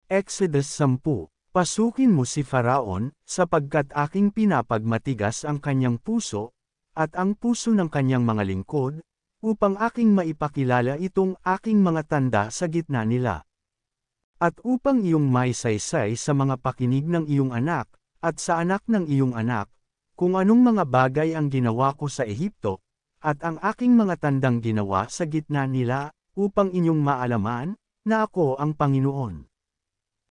Exodus 10. Pasukin mo si Faraon, sapagkat aking pinapagmatigas ang kanyang puso, at ang puso ng kanyang mga lingkod, upang aking maipakilala itong aking mga tanda sa gitna nila. At upang iyong maisaysay sa mga pakinig ng iyong anak, at sa anak ng iyong anak, kung anong mga bagay ang ginawa ko sa Ehipto, at ang aking mga tandang ginawa sa gitna nila, upang inyong maalaman, na ako ang Panginoon.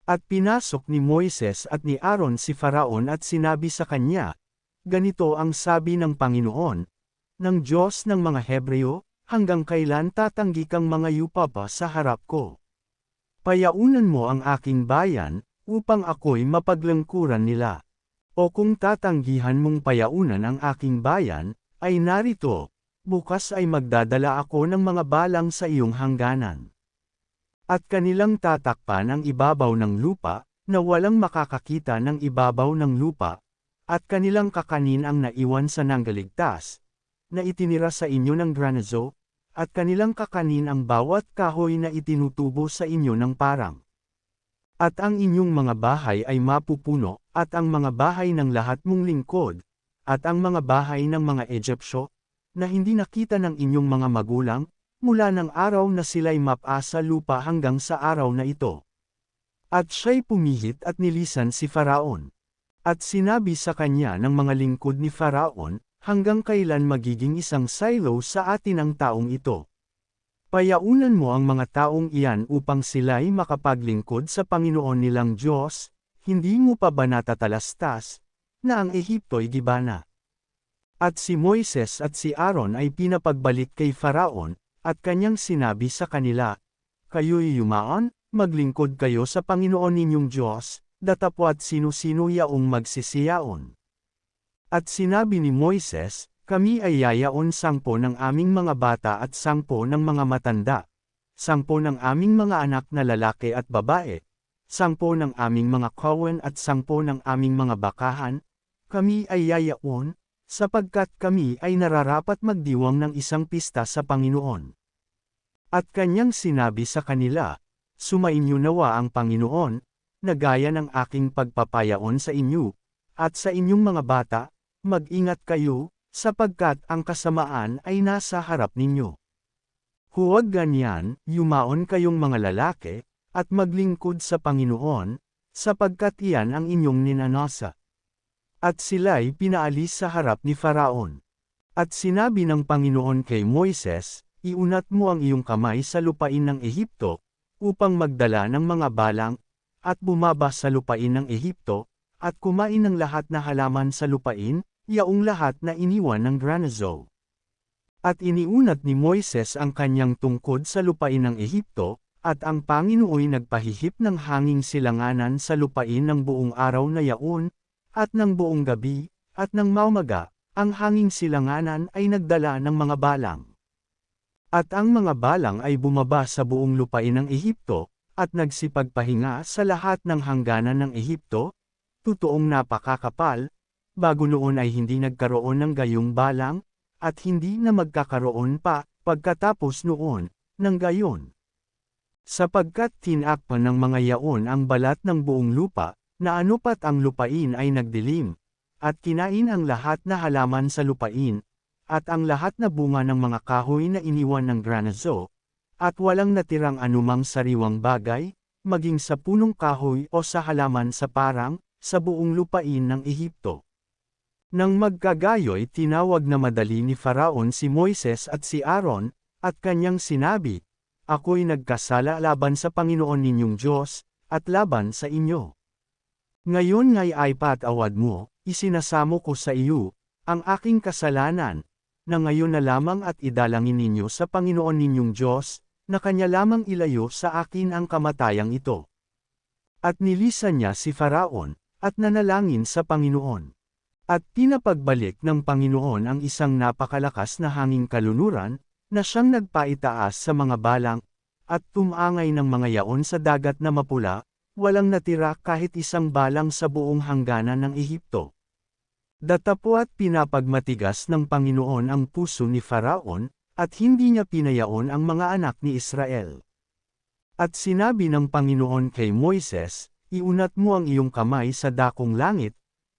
At pinasok ni Moises at ni Aaron si Faraon at sinabi sa kanya, ganito ang sabi ng Panginoon, ng Diyos ng mga Hebreo, hanggang kailan tatanggi kang mga yupa pa sa harap ko? Payaunan mo ang aking bayan, upang ako'y mapaglangkuran nila. O kung tatanggihan mong payaunan ang aking bayan, ay narito, bukas ay magdadala ako ng mga balang sa iyong hangganan. At kanilang tatakpan ang ibabaw ng lupa, na walang makakakita ng ibabaw ng lupa, at kanilang kakanin ang naiwan sa nanggaligtas, na itinira sa inyo ng granazo, at kanilang kakanin ang bawat kahoy na itinutubo sa inyo ng parang. At ang inyong mga bahay ay mapupuno, at ang mga bahay ng lahat mong lingkod, at ang mga bahay ng mga Egyptyo, na hindi nakita ng inyong mga magulang, mula ng araw na sila'y mapa sa lupa hanggang sa araw na ito. At siya'y pumihit at nilisan si Faraon. At sinabi sa kanya ng mga lingkod ni Faraon, hanggang kailan magiging isang silo sa atin ang taong ito? Payaunan mo ang mga taong iyan upang sila'y makapaglingkod sa Panginoon nilang Diyos, hindi mo pa ba natatalastas, na ang Ehipto'y gibana? At si Moises at si Aaron ay pinapagbalik kay Faraon, at kanyang sinabi sa kanila, kayo'y yumaon, maglingkod kayo sa Panginoon ninyong Diyos, datapwat sino-sino yaong magsisiyaon. At sinabi ni Moises, kami ay yayaon 10 ng aming mga bata at 10 ng mga matanda, 10 ng aming mga anak na lalaki at babae, 10 ng aming mga kawan at 10 ng aming mga bakahan, kami ay yayaon, sapagkat kami ay nararapat magdiwang ng isang pista sa Panginoon. At kanyang sinabi sa kanila, sumainyo nawa ang Panginoon, na gaya ng aking pagpapayaon sa inyo, at sa inyong mga bata, mag-ingat kayo, sapagkat ang kasamaan ay nasa harap ninyo. Huwag ganyan, yumaon kayong mga lalaki, at maglingkod sa Panginoon, sapagkat iyan ang inyong ninanasa. At sila'y pinaalis sa harap ni Faraon. At sinabi ng Panginoon kay Moises, iunat mo ang iyong kamay sa lupain ng Ehipto, upang magdala ng mga balang, at bumaba sa lupain ng Ehipto, at kumain ng lahat na halaman sa lupain, yaong lahat na iniwan ng granazo. At iniunat ni Moises ang kanyang tungkod sa lupain ng Ehipto, at ang Panginooy nagpahihip ng hanging silanganan sa lupain ng buong araw na yaon, at ng buong gabi, at ng maumaga, ang hanging silanganan ay nagdala ng mga balang. At ang mga balang ay bumaba sa buong lupain ng Ehipto, at nagsipagpahinga sa lahat ng hangganan ng Ehipto, totoong napakakapal, bago noon ay hindi nagkaroon ng gayong balang, at hindi na magkakaroon pa, pagkatapos noon, ng gayon. Sapagkat tinakpan ng mga yaon ang balat ng buong lupa, na anupat ang lupain ay nagdilim, at kinain ang lahat na halaman sa lupain, at ang lahat na bunga ng mga kahoy na iniwan ng granazo, at walang natirang anumang sariwang bagay, maging sa punong kahoy o sa halaman sa parang, sa buong lupain ng Ehipto. Nang magkagayoy tinawag na madali ni Faraon si Moises at si Aaron, at kanyang sinabi, ako'y nagkasala laban sa Panginoon ninyong Diyos, at laban sa inyo. Ngayon nga'y ay patawad mo, isinasamo ko sa iyo, ang aking kasalanan, na ngayon na lamang at idalangin ninyo sa Panginoon ninyong Diyos, na kanya lamang ilayo sa akin ang kamatayang ito. At nilisan niya si Faraon, at nanalangin sa Panginoon. At pinapagbalik ng Panginoon ang isang napakalakas na hanging kalunuran, na siyang nagpaitaas sa mga balang, at tumangay ng mga yaon sa dagat na mapula, walang natira kahit isang balang sa buong hangganan ng Ehipto. Datapwat pinapagmatigas ng Panginoon ang puso ni Faraon, at hindi niya pinayaon ang mga anak ni Israel. At sinabi ng Panginoon kay Moises, iunat mo ang iyong kamay sa dakong langit,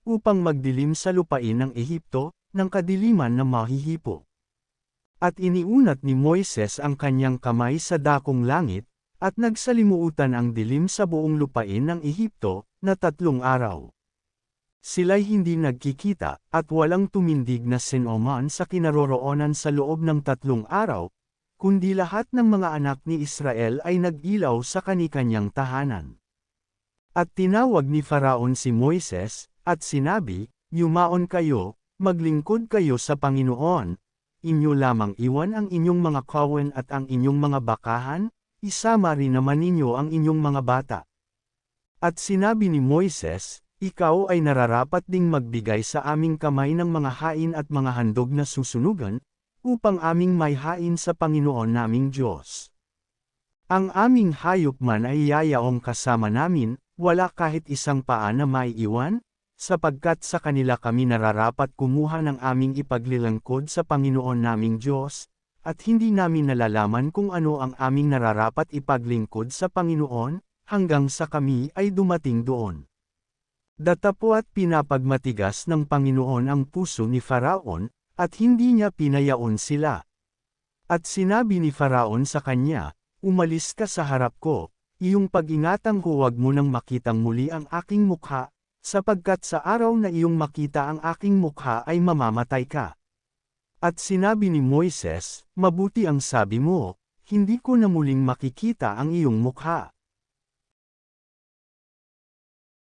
upang magdilim sa lupain ng Ehipto, ng kadiliman na mahihipo. At iniunat ni Moises ang kanyang kamay sa dakong langit, at nagsalimuutan ang dilim sa buong lupain ng Ehipto, na 3 araw. Sila'y hindi nagkikita, at walang tumindig na sinoman sa kinaroroonan sa loob ng 3 araw, kundi lahat ng mga anak ni Israel ay nag-ilaw sa kani-kanyang tahanan. At tinawag ni Faraon si Moises, at sinabi, yumaon kayo, maglingkod kayo sa Panginoon, inyo lamang iwan ang inyong mga kawan at ang inyong mga bakahan, isama rin naman ninyo ang inyong mga bata. At sinabi ni Moises, ikaw ay nararapat ding magbigay sa aming kamay ng mga hain at mga handog na susunugan, upang aming may hain sa Panginoon naming Diyos. Ang aming hayop man ay yayaong kasama namin, wala kahit isang paa na maiiwan, sapagkat sa kanila kami nararapat kumuha ng aming ipaglilingkod sa Panginoon naming Diyos, at hindi namin nalalaman kung ano ang aming nararapat ipaglingkod sa Panginoon, hanggang sa kami ay dumating doon. Datapwat pinapagmatigas ng Panginoon ang puso ni Faraon, at hindi niya pinayaon sila. At sinabi ni Faraon sa kanya, umalis ka sa harap ko, iyong pag-ingatang huwag mo nang makitang muli ang aking mukha, sapagkat sa araw na iyong makita ang aking mukha ay mamamatay ka. At sinabi ni Moises, mabuti ang sabi mo, hindi ko na muling makikita ang iyong mukha.